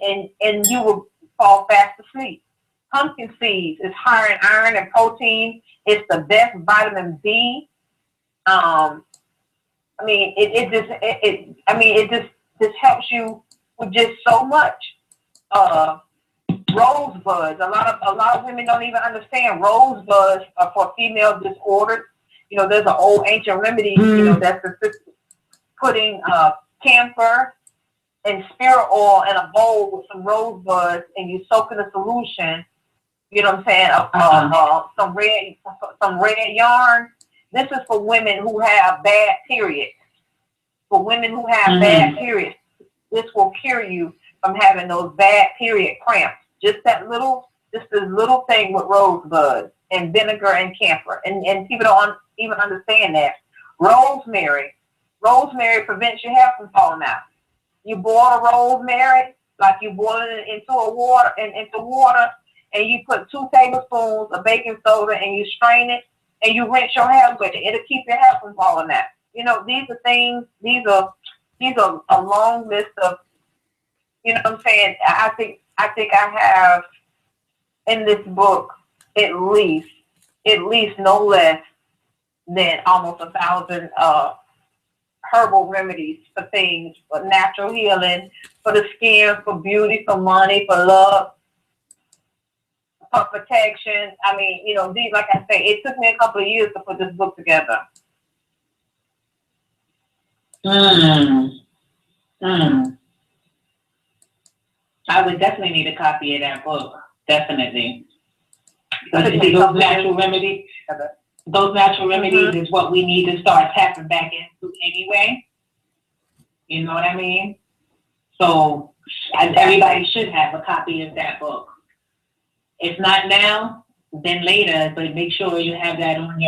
and you will fall fast asleep. Pumpkin seeds is higher in iron and protein. It's the best vitamin B. I mean, it just helps you with just so much. Rosebuds. A lot of women don't even understand rosebuds are for female disorders. You know, there's an old ancient remedy. You know, that's putting camphor and spirit oil in a bowl with some rosebuds, and you soak in a solution. You know what I'm saying? Some red yarn. This is for women who have bad periods. For women who have bad periods, this will cure you from having those bad period cramps. Just this little thing with rosebuds and vinegar and camphor. And people don't even understand that. Rosemary prevents your hair from falling out. You boil a rosemary, like you boil it into water, and you put 2 tablespoons of baking soda and you strain it and you rinse your hair with it. It'll keep your hair from falling out. You know, these are a long list of, you know what I'm saying? I think I have in this book at least no less than almost 1,000 herbal remedies for things, for natural healing, for the skin, for beauty, for money, for love, for protection. I mean, you know, these, like I say, it took me a couple of years to put this book together. I would definitely need a copy of that book. Definitely. Because those natural remedies is what we need to start tapping back into anyway. You know what I mean? So everybody should have a copy of that book. If not now, then later, but make sure you have that on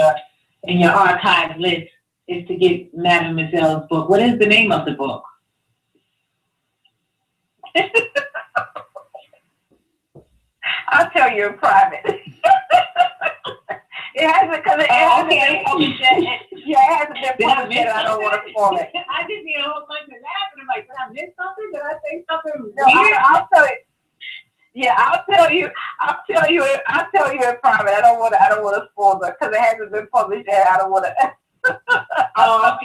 in your archive list, is to get Madam Mozell's book. What is the name of the book? I'll tell you in private. It hasn't been published yet. Yeah, it hasn't been published yet. I don't want to spoil it. I just hear a whole bunch of laughing. I'm like, did I miss something? Did I say something weird? No, I'll tell you. Yeah, I'll tell you in private. I don't want to spoil it because it hasn't been published yet. I don't want to. Oh,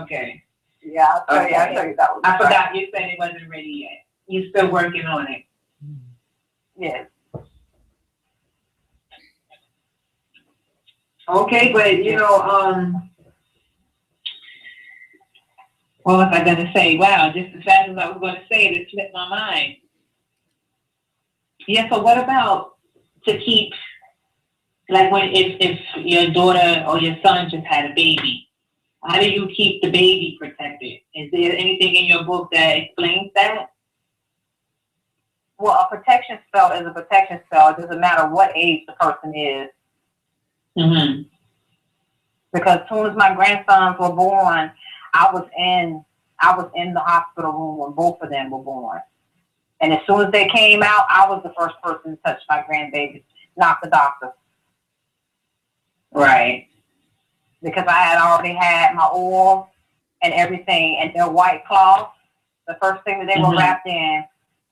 okay. Yeah, I'll tell you that one. I forgot you said it wasn't ready yet. You're still working on it. Yes. Okay, but you know, what was I gonna say? Wow, just as fast as I was gonna say it, it slipped my mind. Yeah, so what about to keep, like if your daughter or your son just had a baby, how do you keep the baby protected? Is there anything in your book that explains that? Well, a protection spell is a protection spell. It doesn't matter what age the person is. Because as soon as my grandsons were born, I was in the hospital room when both of them were born. And as soon as they came out, I was the first person to touch my grandbaby, not the doctor. Right. Because I had already had my oil and everything, and their white cloth. The first thing that they were wrapped in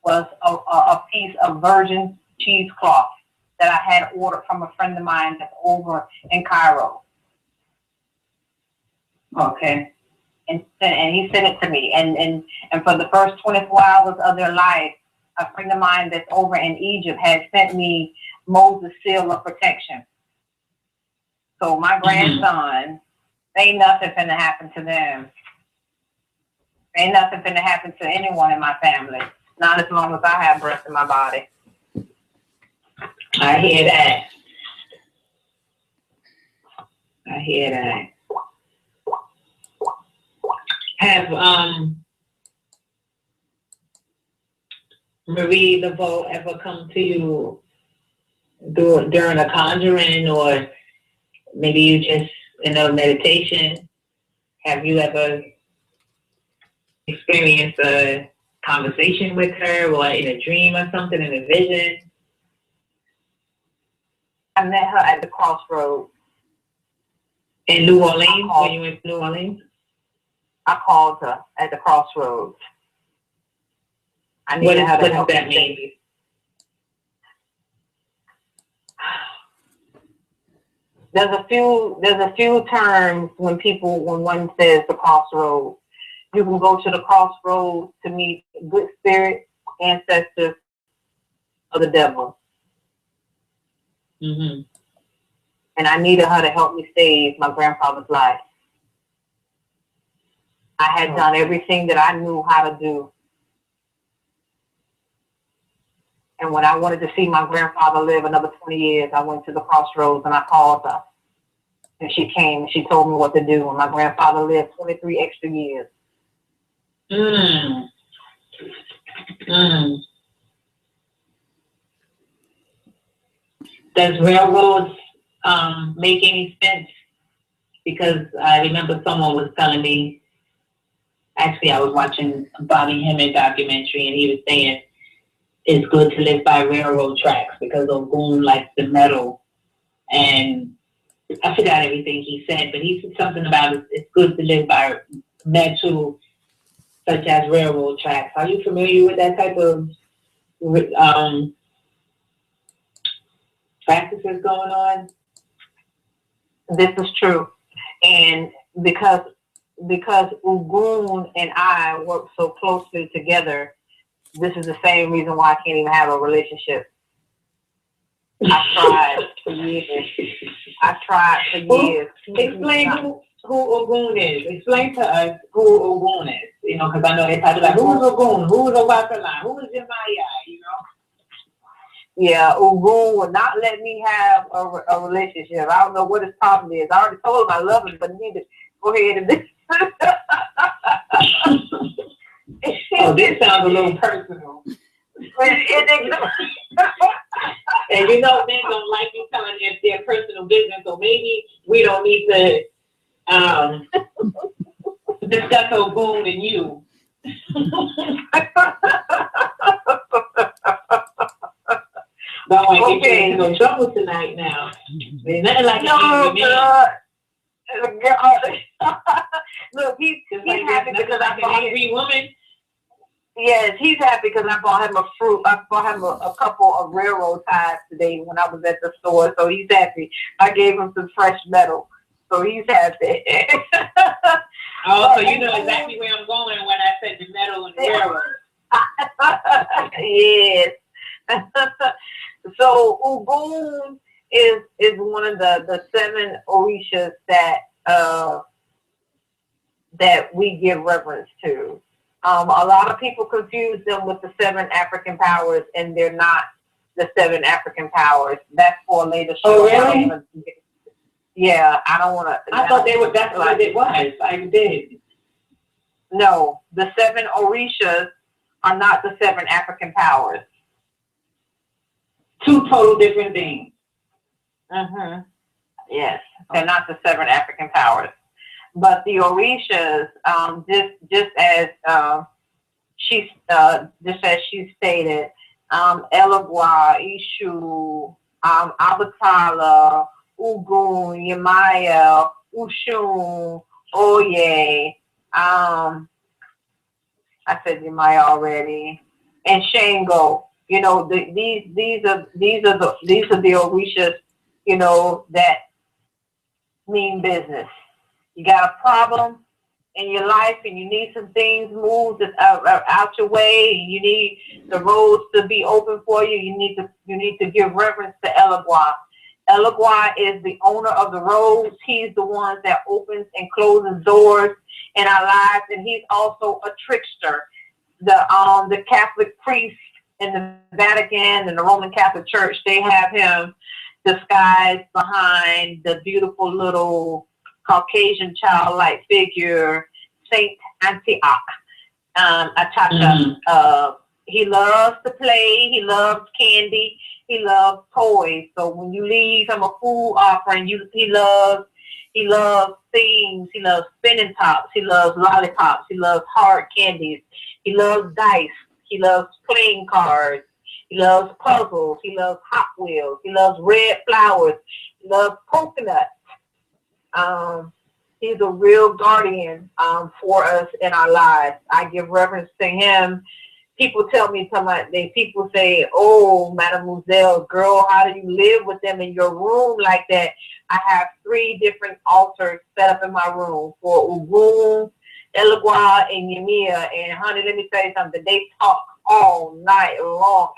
was a piece of virgin cheesecloth that I had ordered from a friend of mine that's over in Cairo. Okay. And he sent it to me. And for the first 24 hours of their life, a friend of mine that's over in Egypt had sent me Moses' seal of protection. So my grandson, ain't nothing finna happen to them. Ain't nothing finna happen to anyone in my family. Not as long as I have breath in my body. I hear that. I hear that. Have Marie Laveau ever come to you during a conjuring, or maybe you just in a meditation? Have you ever experienced a conversation with her, or in a dream or something, in a vision? I met her at the crossroads. In New Orleans? When you went to New Orleans? I called her at the crossroads. I need her to help what does that me mean? save. There's a few terms when one says the crossroads. You can go to the crossroads to meet good spirits, ancestors, or the devil. Mm-hmm. And I needed her to help me save my grandfather's life. I had done everything that I knew how to do. And when I wanted to see my grandfather live another 20 years, I went to the crossroads and I called her. And she came and she told me what to do. And my grandfather lived 23 extra years. Mm. Mm. Does railroads make any sense? Because I remember someone was telling me, actually I was watching a Bobby Hemmett documentary and he was saying it's good to live by railroad tracks because Ogun likes the metal. And I forgot everything he said, but he said something about it's good to live by metal such as railroad tracks. Are you familiar with that type of practices going on? This is true. And because Ogun and I work so closely together, this is the same reason why I can't even have a relationship. I tried for years. Explain who Ogun is. Explain to us who Ogun is. You know, because I know they're probably like, who's Ogun? Who's Owatala? Who's Jemaya? You know? Yeah, Ogun will not let me have a relationship. I don't know what his problem is. I already told him I love him, but I need to go ahead and do. Oh, this sounds a little personal. And you know, men don't like you telling their personal business, so maybe we don't need to discuss Ogun and you. Don't want to get into no trouble tonight now. There's nothing like no, look, he's like happy because I bought an angry woman. Yes, he's happy because I bought him a couple of railroad ties today when I was at the store. So he's happy. I gave him some fresh metal, so he's happy. Oh, so you know exactly where I'm going when I said the metal and the railroad. Yes. So Ogun is one of the 7 orishas that we give reverence to. A lot of people confuse them with the 7 African powers, and they're not the 7 African powers. That's for a later show. Oh, really? Yeah, I don't want to. I thought they were. That's what it was. I did. No, the 7 orishas are not the 7 African powers. 2 total different things. Mm-hmm. Yes, they're not the 7 African powers. But the orishas, just as she stated, Elegua, Ishu, Abatala, Ogun, Yemaya, Ushun, Oye, I said Yemaya already, and Shango. You know, these are the orishas, you know, that mean business. You got a problem in your life and you need some things moved out your way, and you need the roads to be open for you, you need to give reverence to Elegua. Elegua is the owner of the roads. He's the one that opens and closes doors in our lives, and he's also a trickster. The Catholic priest in the Vatican and the Roman Catholic Church, they have him disguised behind the beautiful little Caucasian childlike figure, Saint Antioch, Achacha. He loves to play. He loves candy. He loves toys. So when you leave him a food offering, he loves things. He loves spinning tops. He loves lollipops. He loves hard candies. He loves dice. He loves playing cards. He loves puzzles. He loves Hot Wheels. He loves red flowers. He loves coconuts. He's a real guardian for us in our lives. I give reverence to him people tell me, people say, "Oh, Madam Mozell, girl, how do you live with them in your room like that?" I have 3 different altars set up in my room for Ugun, Elegua, and Yemia. And honey, let me tell you something. They talk all night long.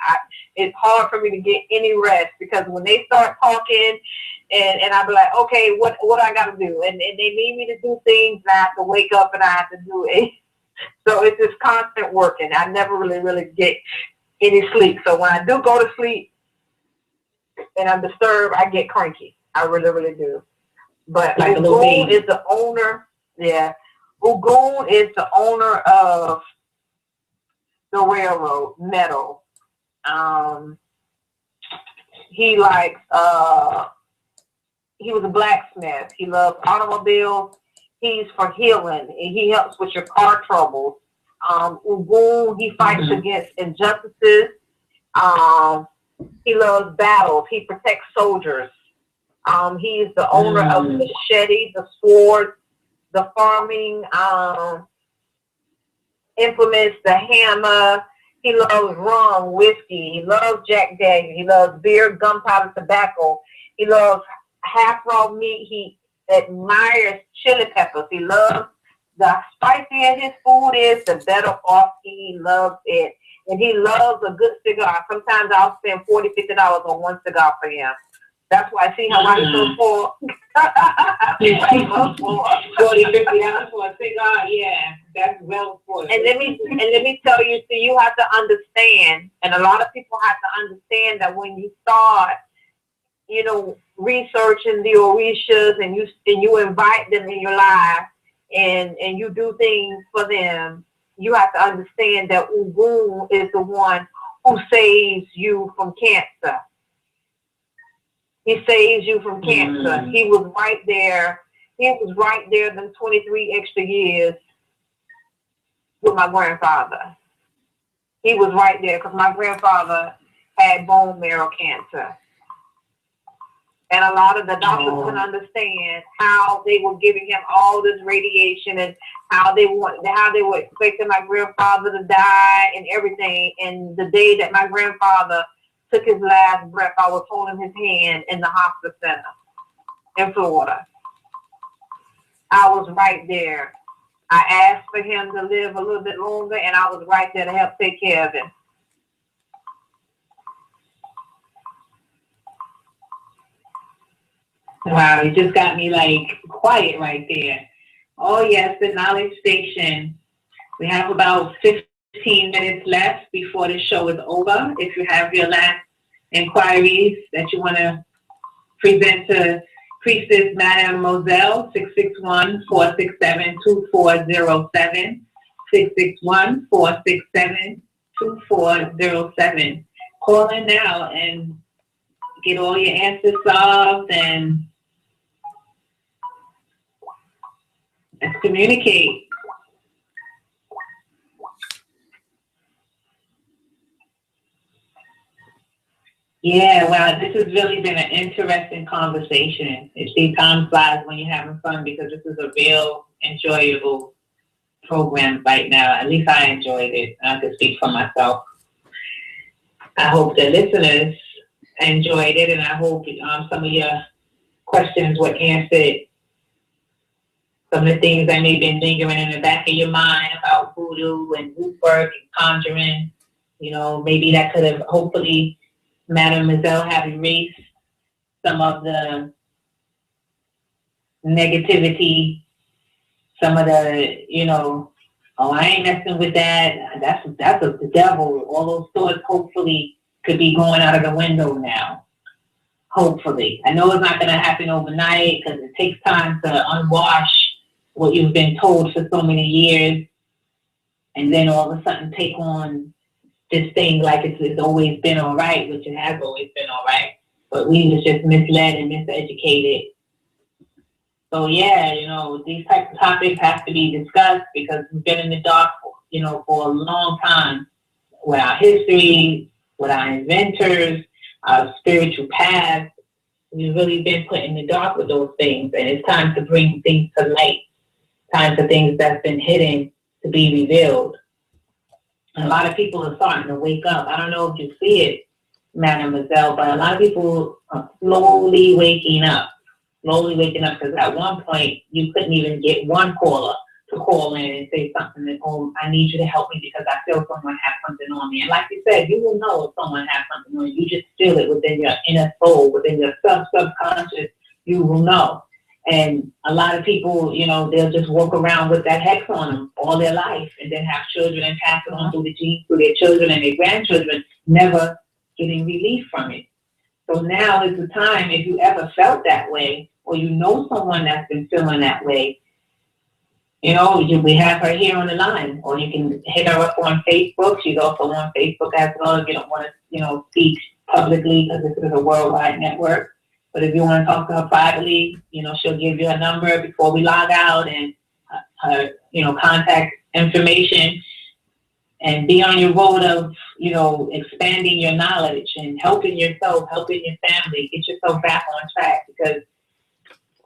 It's hard for me to get any rest because when they start talking, and I be like, okay, what I got to do? And they need me to do things. And I have to wake up and I have to do it. So it's just constant working. I never really get any sleep. So when I do go to sleep and I'm disturbed, I get cranky. I really do. But like Ugun is the owner. Yeah. Ugun is the owner of the railroad, metal. He likes, he was a blacksmith. He loves automobiles. He's for healing, and he helps with your car troubles. Ugun, he fights against injustices. He loves battles. He protects soldiers. He's the owner of the machete, the sword, the farming implements, the hammer. He loves rum, whiskey. He loves Jack Daniels. He loves beer, gunpowder, tobacco. He loves half raw meat. He admires chili peppers. He loves the spicier his food is, the better off he loves it. And he loves a good cigar. Sometimes I'll spend $40, $50 on one cigar for him. That's why I see how I so poor. $40, $50 for a cigar, yeah, that's well for it. And let me tell you, see, you have to understand, and a lot of people have to understand that when you start, researching the Orishas and you invite them in your life and you do things for them, you have to understand that Ugun is the one who saves you from cancer. He saves you from cancer. He was right there. He was right there them 23 extra years with my grandfather. He was right there because my grandfather had bone marrow cancer. And a lot of the doctors couldn't understand how they were giving him all this radiation and how they were expecting my grandfather to die and everything. And the day that my grandfather took his last breath, I was holding his hand in the hospice center in Florida. I was right there. I asked for him to live a little bit longer, and I was right there to help take care of him. Wow, you just got me quiet right there. Oh yes, the Knowledge Station. We have about 15 minutes left before the show is over. If you have your last inquiries that you want to present to Priestess Madam Mozell, 661-467-2407, 661-467-2407. Call in now and get all your answers solved and let's communicate. Yeah, wow, this has really been an interesting conversation. Time flies when you're having fun because this is a real enjoyable program right now. At least I enjoyed it. I can speak for myself. I hope the listeners enjoyed it, and I hope some of your questions were answered. Some of the things that may have been lingering in the back of your mind about voodoo and root work and conjuring, maybe that could have hopefully Madam Mozell have erased some of the negativity, some of the, I ain't messing with that. That's of the devil. All those thoughts hopefully could be going out of the window now. Hopefully. I know it's not going to happen overnight because it takes time to unwash what you've been told for so many years and then all of a sudden take on this thing like it's always been all right, which it has always been all right. But we was just misled and miseducated. So yeah, these types of topics have to be discussed because we've been in the dark, for a long time with our history, with our inventors, our spiritual paths. We've really been put in the dark with those things, and it's time to bring things to light. Time for things that's been hidden to be revealed. A lot of people are starting to wake up. I don't know if you see it, Madam Mozell, but a lot of people are slowly waking up. Because at one point you couldn't even get one caller to call in and say something that, oh, I need you to help me because I feel someone has something on me. And like you said, you will know if someone has something on you. You just feel it within your inner soul, within your subconscious, you will know. And a lot of people, you know, they'll just walk around with that hex on them all their life and then have children and pass it on through the genes to their children and their grandchildren, never getting relief from it. So now is the time, if you ever felt that way, or you know someone that's been feeling that way, you know, we have her here on the line, or you can hit her up on Facebook. She's also on Facebook as well if you don't want to, you know, speak publicly because this is a worldwide network. But if you want to talk to her privately, you know, she'll give you a number before we log out and her, you know, contact information, and be on your road of, you know, expanding your knowledge and helping yourself, helping your family, get yourself back on track, because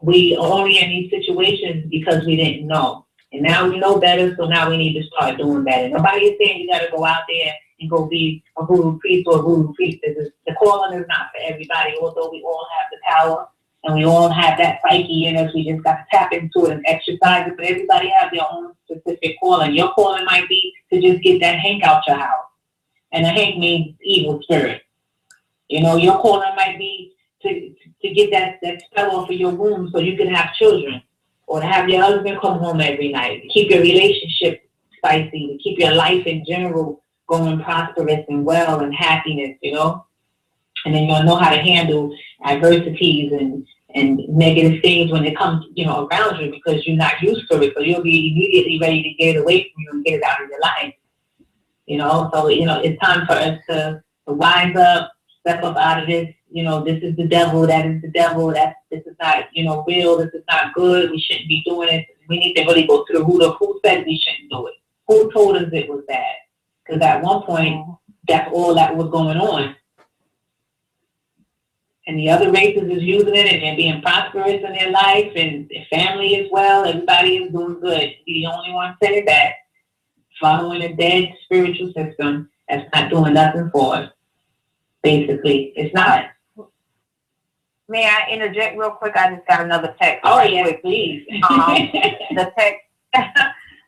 we are only in these situations because we didn't know. And now we know better, so now we need to start doing better. Nobody is saying you got to go out there and go be a voodoo priest or a voodoo priestess. The calling is not for everybody, although we all have the power and we all have that psyche in us. We just got to tap into it and exercise it. But everybody has their own specific calling. Your calling might be to just get that Hank out your house. And a Hank means evil spirit. You know, your calling might be to get that spell off of your womb so you can have children, or to have your husband come home every night, to keep your relationship spicy, to keep your life in general going prosperous and well and happiness, you know. And then you'll know how to handle adversities and negative things when it comes, you know, around you, because you're not used to it. So you'll be immediately ready to get it away from you and get it out of your life. You know, so, you know, it's time for us to wise up, step up out of this. You know, this is the devil, that is the devil, this is not, you know, real, this is not good, we shouldn't be doing it. We need to really go to the root of who said we shouldn't do it. Who told us it was bad? Because at one point, that's all that was going on. And the other races is using it and they're being prosperous in their life and their family as well. Everybody is doing good. You're the only one saying that, following a dead spiritual system that's not doing nothing for us. Basically, it's not. May I interject real quick? I just got another text. Oh, yes, please.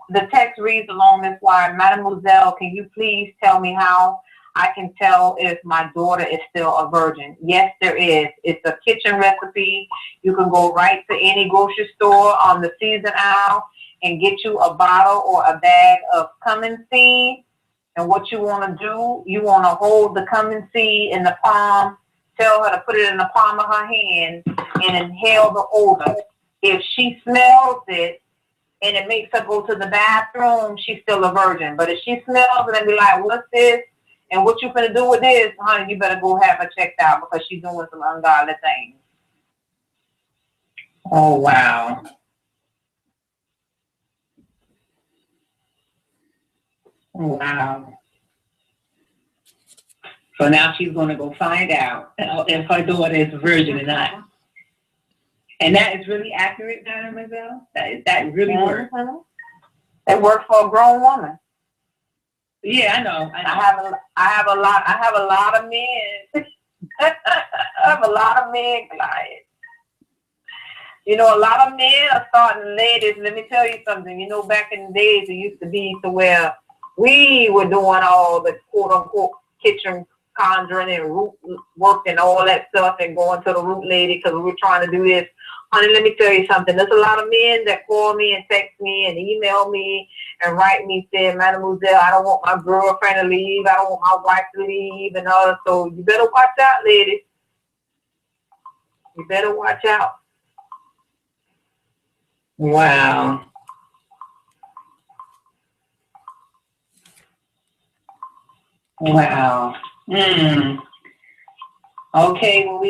The text reads along this line: Madam Mozell, can you please tell me how I can tell if my daughter is still a virgin? Yes, there is. It's a kitchen recipe. You can go right to any grocery store on the season aisle and get you a bottle or a bag of cumin seed. And what you want to do, you want to hold the cumin seed in the palm. Tell her to put it in the palm of her hand and inhale the odor. If she smells it and it makes her go to the bathroom, she's still a virgin. But if she smells it and be like, what's this? And what you gonna do with this? Honey, you better go have her checked out because she's doing some ungodly things. Oh, wow. Wow. So now she's going to go find out if her daughter is a virgin or not. And that is really accurate, Madam Mozell? That really works? It works for a grown woman. Yeah, I know. I have a lot of men. I have a lot of men clients. You know, a lot of men are starting, ladies, let me tell you something. You know, back in the days, it used to be to where we were doing all the quote-unquote kitchen conjuring and root work and all that stuff and going to the root lady because we were trying to do this. Honey, let me tell you something. There's a lot of men that call me and text me and email me and write me saying, Madam Mozell, I don't want my girlfriend to leave. I don't want my wife to leave and all. So you better watch out, ladies. You better watch out. Wow. Wow. Okay, well,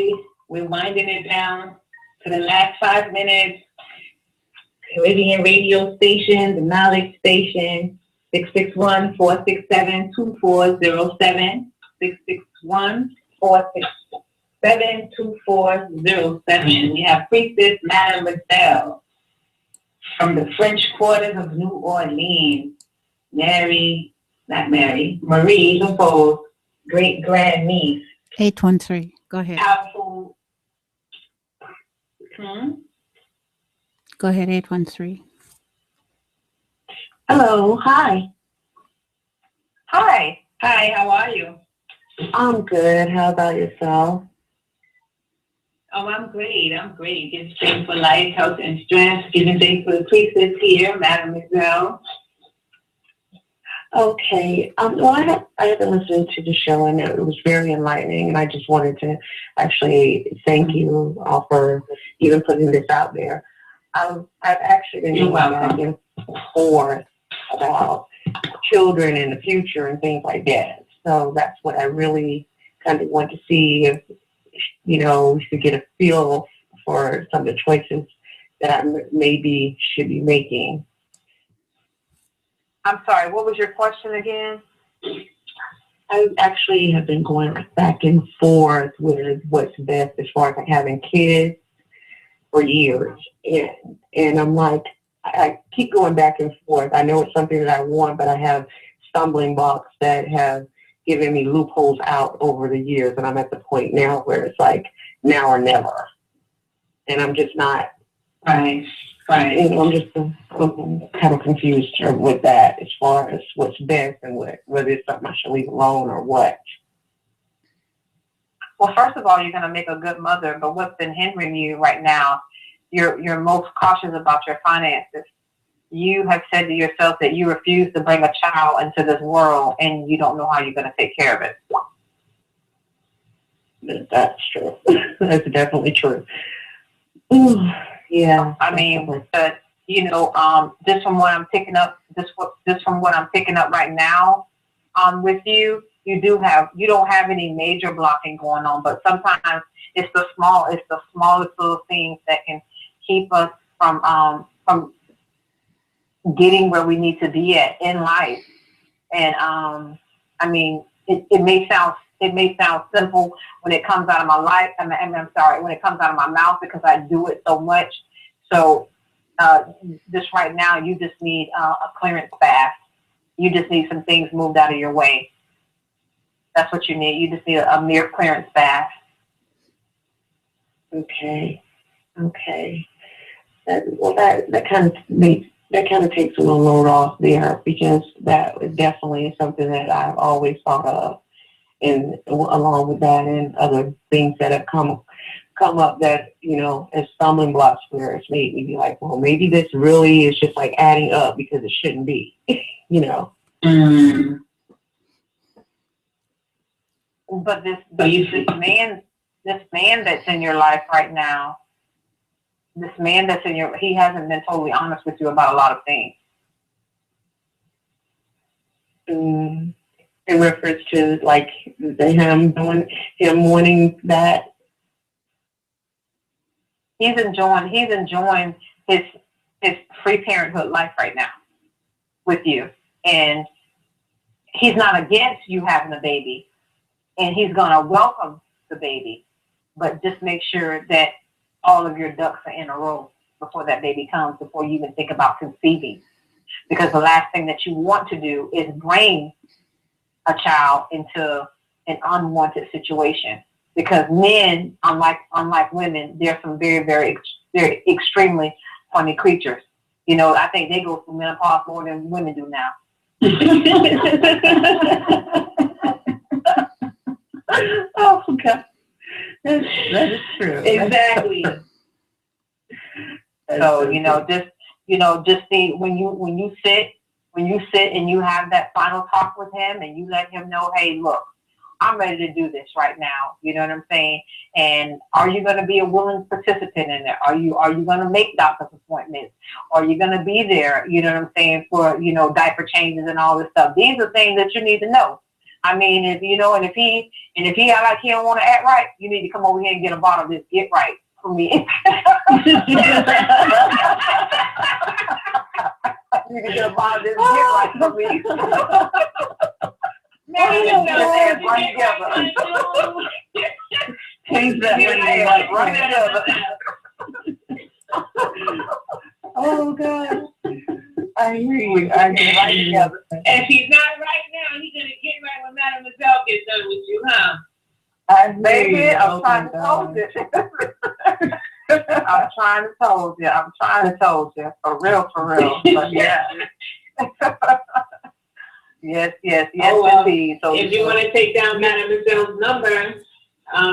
we're winding it down to the last 5 minutes. Caribbean radio station, the knowledge station, 661-467-2407, 661-467-2407. We have Priestess Madam Mozell from the French Quarters of New Orleans, Mary not Mary, Marie Lupo's great grand niece. 813. Go ahead. Powerful. Go ahead, 813. Hello, hi. Hi. Hi, how are you? I'm good. How about yourself? Oh, I'm great. Giving thanks for life, health, and strength. Giving thanks for the priestess here, Madam Mozell. Okay. Well, I have been listening to the show, and it was very enlightening. And I just wanted to actually thank you all for even putting this out there. I've actually been going back and forth about children in the future and things like that. So that's what I really kind of want to see if, you know, we should get a feel for some of the choices that I maybe should be making. I'm sorry, what was your question again? I actually have been going back and forth with what's best as far as like having kids for years. And I'm like, I keep going back and forth. I know it's something that I want, but I have stumbling blocks that have given me loopholes out over the years. And I'm at the point now where it's like now or never. And I'm just not. Right. You know, I'm kind of confused with that as far as what's best and whether it's something I should leave alone or what. Well, first of all, you're going to make a good mother, but what's been hindering you right now, you're most cautious about your finances. You have said to yourself that you refuse to bring a child into this world and you don't know how you're going to take care of it. That's true. That's definitely true. Ooh, yeah. I mean, but you know, just from what I'm picking up, just from what I'm picking up right now, with you, you don't have any major blocking going on, but sometimes it's the smallest little things that can keep us from getting where we need to be at in life. And I mean, it may sound simple when it comes out of my life. I'm sorry, when it comes out of my mouth because I do it so much. So just right now, you just need a clearance fast. You just need some things moved out of your way. That's what you need. You just need a mere clearance fast. Okay. That kind of takes a little load off there because that definitely is something that I've always thought of, and along with that and other things that have come up that, you know, as stumbling blocks where it's made me be like, well, maybe this really is just like adding up because it shouldn't be, you know. Mm. But this man that's in your life right now, he hasn't been totally honest with you about a lot of things. In reference to like him wanting that. He's enjoying his free parenthood life right now with you, and he's not against you having a baby, and he's gonna welcome the baby, but just make sure that all of your ducks are in a row before that baby comes, before you even think about conceiving, because the last thing that you want to do is bring a child into an unwanted situation. Because men, unlike women, they're some very, very, very extremely funny creatures. You know, I think they go through menopause more than women do now. Oh, God. That is true. Exactly. So, just see when you sit and you have that final talk with him and you let him know, hey, look, I'm ready to do this right now. You know what I'm saying? And are you going to be a willing participant in it? Are you going to make doctor's appointments? Are you going to be there? You know what I'm saying? For, diaper changes and all this stuff. These are things that you need to know. I mean, if he act like he don't want to act right, you need to come over here and get a bottle of this Get Right for me. You need to get a bottle of this Get Right for me. Change that Oh, God. I hear you. If he's not right now, job get done with you, huh? Baby, I'm Oh, trying to my told you. I'm trying to told you. I'm trying to told you. For real, for real. But yeah. Yes, Oh, well, indeed. So if you want to take down Madam Mozell's number,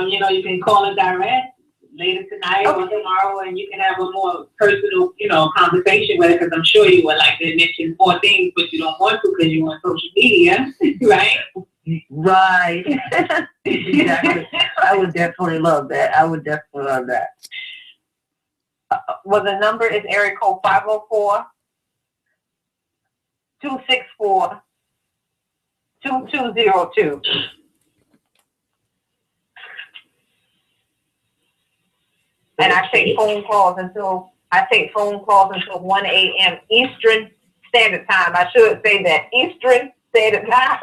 you can call her direct later tonight or tomorrow, and you can have a more personal, conversation with her, because I'm sure you would like to mention more things, but you don't want to because you're on social media, right? Right. Exactly. I would definitely love that. Well, the number is area code 504-264-2202. And I take phone calls until 1 a.m. Eastern Standard Time. I should say that Eastern Standard Time.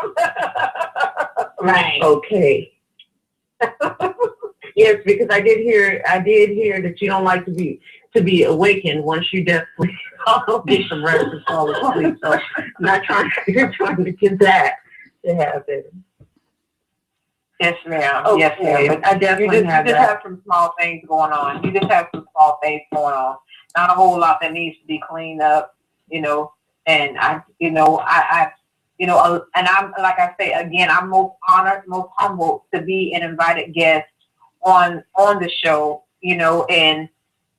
Right. Okay. Yes, because I did hear that you don't like to be awakened. Once you definitely get some rest and fall asleep. So I'm not trying to get that to happen. Yes, ma'am. Okay. Yes, ma'am. But I definitely you just have some small things going on. Not a whole lot that needs to be cleaned up, and and I'm, like I say again, I'm most honored, most humbled to be an invited guest on the show, and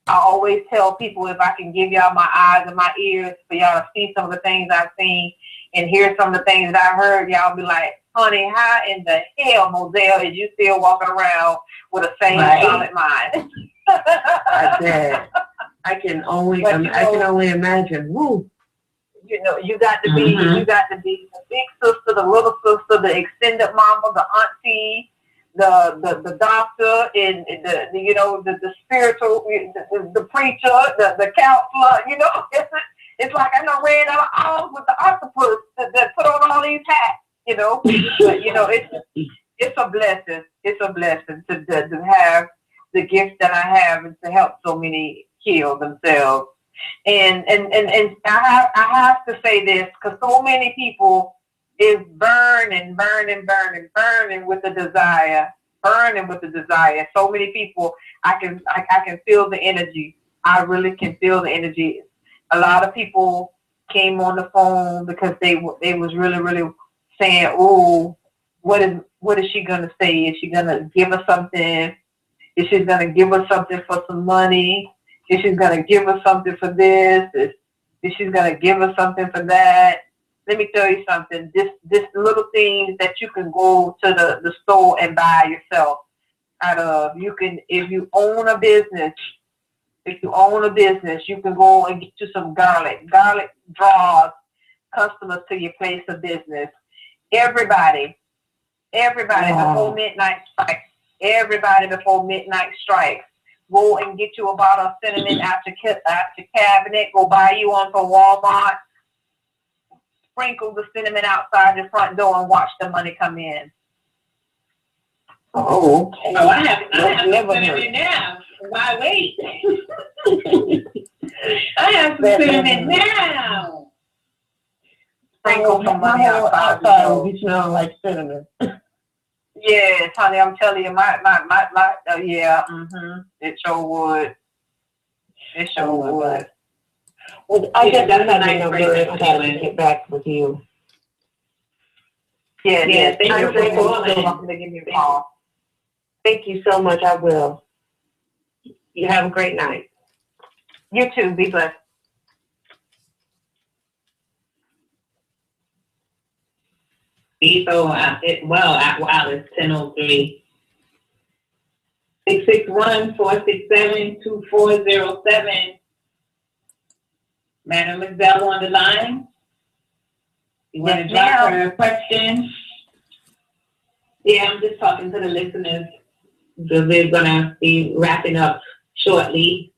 I always tell people, if I can give y'all my eyes and my ears for y'all to see some of the things I've seen and hear some of the things that I heard, y'all be like, honey, how in the hell, Mozell, is you still walking around with a same solid mind? I bet. I can only imagine. Woo. You got to be the big sister, the little sister, the extended mama, the auntie, the doctor, and the spiritual, the preacher, the counselor. It's like I done ran out of arms with the octopus that put on all these hats. But it's a blessing. It's a blessing to have the gift that I have and to help so many heal themselves. And I have to say this, because so many people is burning with the desire. So many people, I can feel the energy. I really can feel the energy. A lot of people came on the phone because they was really saying, "Oh, what is she gonna say? Is she gonna give us something? Is she gonna give us something for some money? Is she gonna give us something for this? Is she gonna give us something for that?" Let me tell you something. This little things that you can go to the store and buy yourself out of. You can, if you own a business, you can go and get you some garlic. Garlic draws customers to your place of business. Everybody before midnight strikes. Go and get you a bottle of cinnamon out your cabinet. Go buy you one from Walmart. Sprinkle the cinnamon outside your front door and watch the money come in. Oh, okay. Oh, I have some cinnamon now. Why wait? I have some cinnamon now. Sprinkle some money outside will be smelling like cinnamon. Yes, honey, I'm telling you, it sure would. It sure would. Well, I guess that's a nice number. I gotta get back with you. Yes. Thank you for calling. To give me a call. Thank you so much. I will. You have a great night. You too. Be blessed. So, it's 10:03. 661-467-2407. Madam Mozell on the line. You want to drop her a question? Yeah, I'm just talking to the listeners because we're going to be wrapping up shortly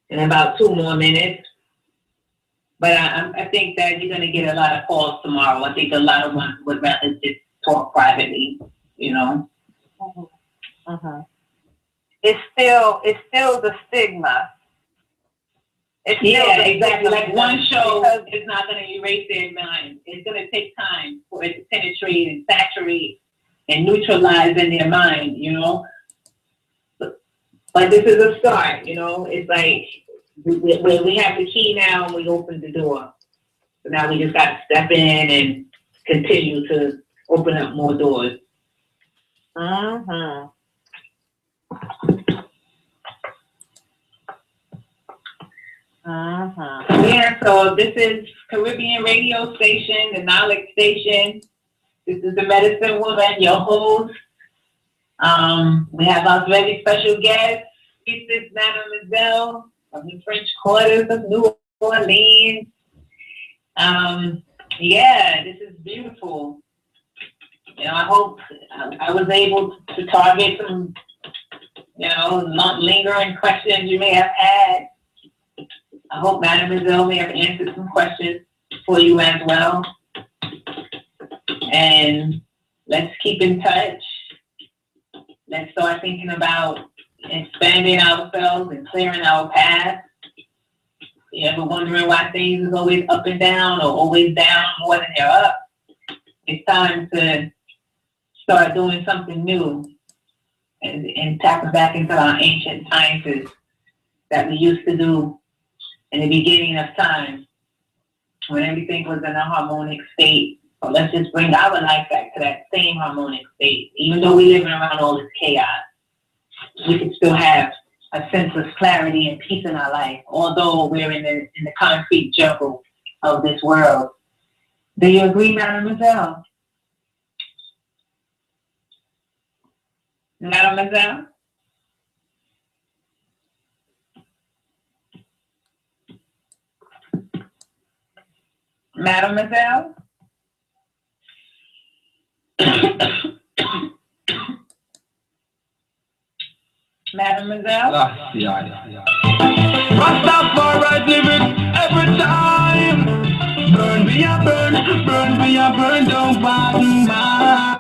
in about 2 more minutes. But I think that you're going to get a lot of calls tomorrow. I think a lot of ones would rather just talk privately, It's still the stigma. Exactly. Like one show is not going to erase their mind. It's going to take time for it to penetrate and saturate and neutralizing their mind, you know. But this is a start, you know. It's like we have the key now and we open the door. So now we just got to step in and continue to open up more doors. Mm-hmm. Mm-hmm. Yeah, so this is Caribbean radio station, the Knowledge Station. This is the Medicine Woman, your host. We have our very special guest, Priestess Madam Mozell from the French Quarters of New Orleans. Yeah, this is beautiful. You know, I hope I was able to target some, you know, lingering questions you may have had. I hope Madam Mozell may have answered some questions for you as well. And let's keep in touch. Let's start thinking about expanding ourselves and clearing our path. You ever wondering why things is always up and down or always down more than they're up? It's time to start doing something new and tapping back into our ancient sciences that we used to do in the beginning of time when everything was in a harmonic state. So let's just bring our life back to that same harmonic state. Even though we're living around all this chaos, we can still have a sense of clarity and peace in our life, although we're in the concrete jungle of this world. Do you agree, Madam Mozell? Madam Mozell? Madam Mozell? Madam Mozell? Rastafari live it every time. Burn me a burn, burn me a burn, don't pardon my.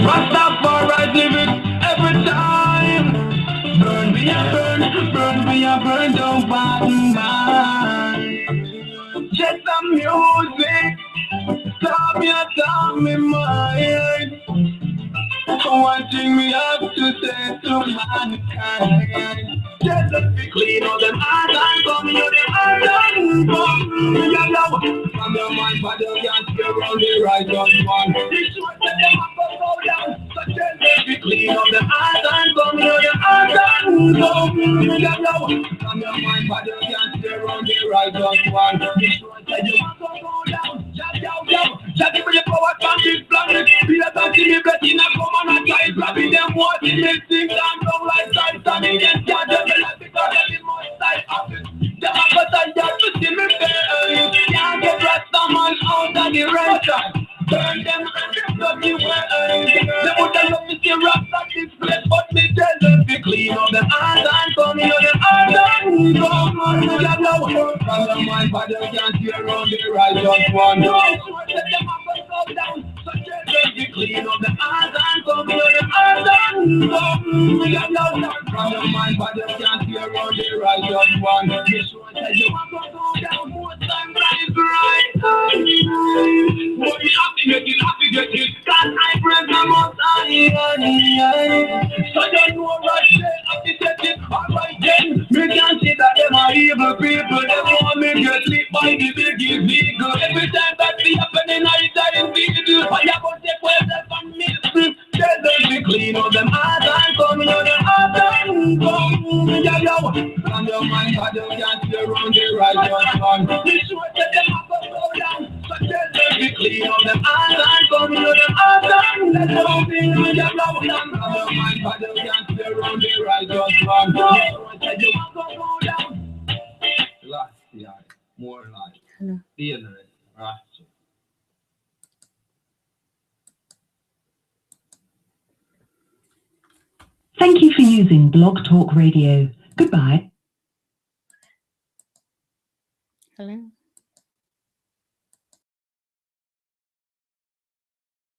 Rastafari live it every time. Burn me a burn, burn me a burn, don't pardon my. Just some music, stop me mind. One thing we have to say to mankind. Just let me clean all them eyes and come here, them eyes and come. From your mind, but you can't stay around the righteous one. This one that them have to go down. So just let me clean all them eyes and come here, them eyes and come. From your mind, but you can't stay around the righteous one. This one that you have to go down. Just give me the power from this planet. Be a touch in the bed in a come and a try grabbing them what it makes things down down like side standing against can't just be like because of the most side of it. Them a got a yard to see me fail. Can't get Rasta man out of the right side. Burn them and them bloody well. They would have loved to see Rasta this place, but me tell them to clean up them hands and come here, them hands and come. From the mind, but they can't see around the righteous one. No, them have to go down. So tell them to clean up them hands and come here, them hands and come. From the mind, but they can't see around the righteous one. This one said you have to go down. More time rise right. But you have to get it, cause I break the most high. So don't know what they have to set it. Alright then, me can see that them are evil people. They want me get lit by the biggest legal. Every time that be happening, I die in video. I have to take myself and miss it. Tell them to clean up them heart and come here, them heart and come. From your mind, but you can't see around the righteous one. This way, tell them have to go down. So tell them to clean up them heart and come here, them heart and let them be with your love. From your mind, but you can't see around the righteous one. This way, tell you have to go down. Last year, more like DNA, right? Thank you for using Blog Talk Radio. Goodbye.